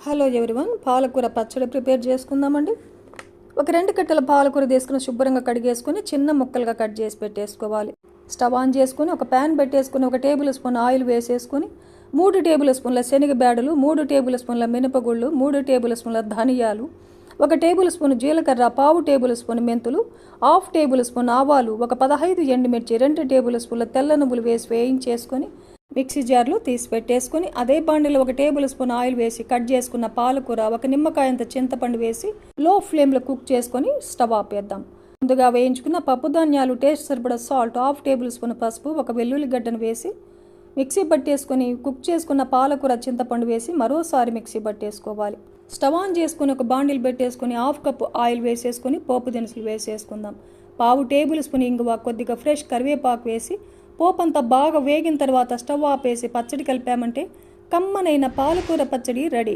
Hello everyone, పాలకూర పచ్చడి prepare చేసుకుందామండి. ఒక 2 కట్టల పాలకూర తీసుకుని శుభ్రంగా కడిగేసుకుని చిన్న ముక్కలుగా కట్ చేసి పెట్టేసుకోవాలి. స్టవ్ ఆన్ చేసుకుని ఒక ప్యాన్ పెట్టేసుకుని 1 టేబుల్ స్పూన్ ఆయిల్ వేసేసుకుని 3 టేబుల్ స్పూన్ల శనగబేడలు, 3 టేబుల్ స్పూన్ల మినపగుళ్ళు, 3 టేబుల్ స్పూన్ల ధనియాలు, 1 టేబుల్ స్పూన్ జీలకర్ర, 1/2 టేబుల్ స్పూన్ మెంతులు, 1/2 టేబుల్ స్పూన్ ఆవాలు, ఒక 15 ఎండుమిర్చి, 2 టేబుల్ స్పూన్ల తెల్ల నువ్వులు వేసి వేయించేసుకొని మిక్సీ జార్లో తీసి పెట్టేసుకొని అదే బాండిలో 1 టేబుల్ స్పూన్ ఆయిల్ వేసి కట్ చేసుకున్న పాలకూర, 1 నిమ్మకాయంత చింతపండు వేసి లో ఫ్లేమ్లో కుక్ చేసుకొని స్టవ్ ఆపేద్దాం. ముందుగా వేయించుకున్న పప్పు ధాన్యాలు, టేస్ట్ సరిపడా సాల్ట్, 1/2 టేబుల్ స్పూన్ పసుపు, 1 వెల్లుల్లి గడ్డను వేసి మిక్సీ పట్టేసుకొని కుక్ చేసుకున్న పాలకూర, చింతపండు వేసి మరోసారి మిక్సీ పట్టేసుకోవాలి. స్టవ్ ఆన్ చేసుకుని ఒక బాండిల్ పెట్టేసుకొని 1/2 కప్పు ఆయిల్ వేసేసుకొని పోపు దినుసులు వేసేసుకుందాం. 1/2 టేబుల్ స్పూన్ ఇంగువ, కొద్దిగా ఫ్రెష్ కరివేపాకు వేసి పోపంతా బాగా వేగిన తర్వాత స్టవ్ ఆపేసి పచ్చడి కలిపామంటే కమ్మనైన పాలకూర పచ్చడి రెడీ.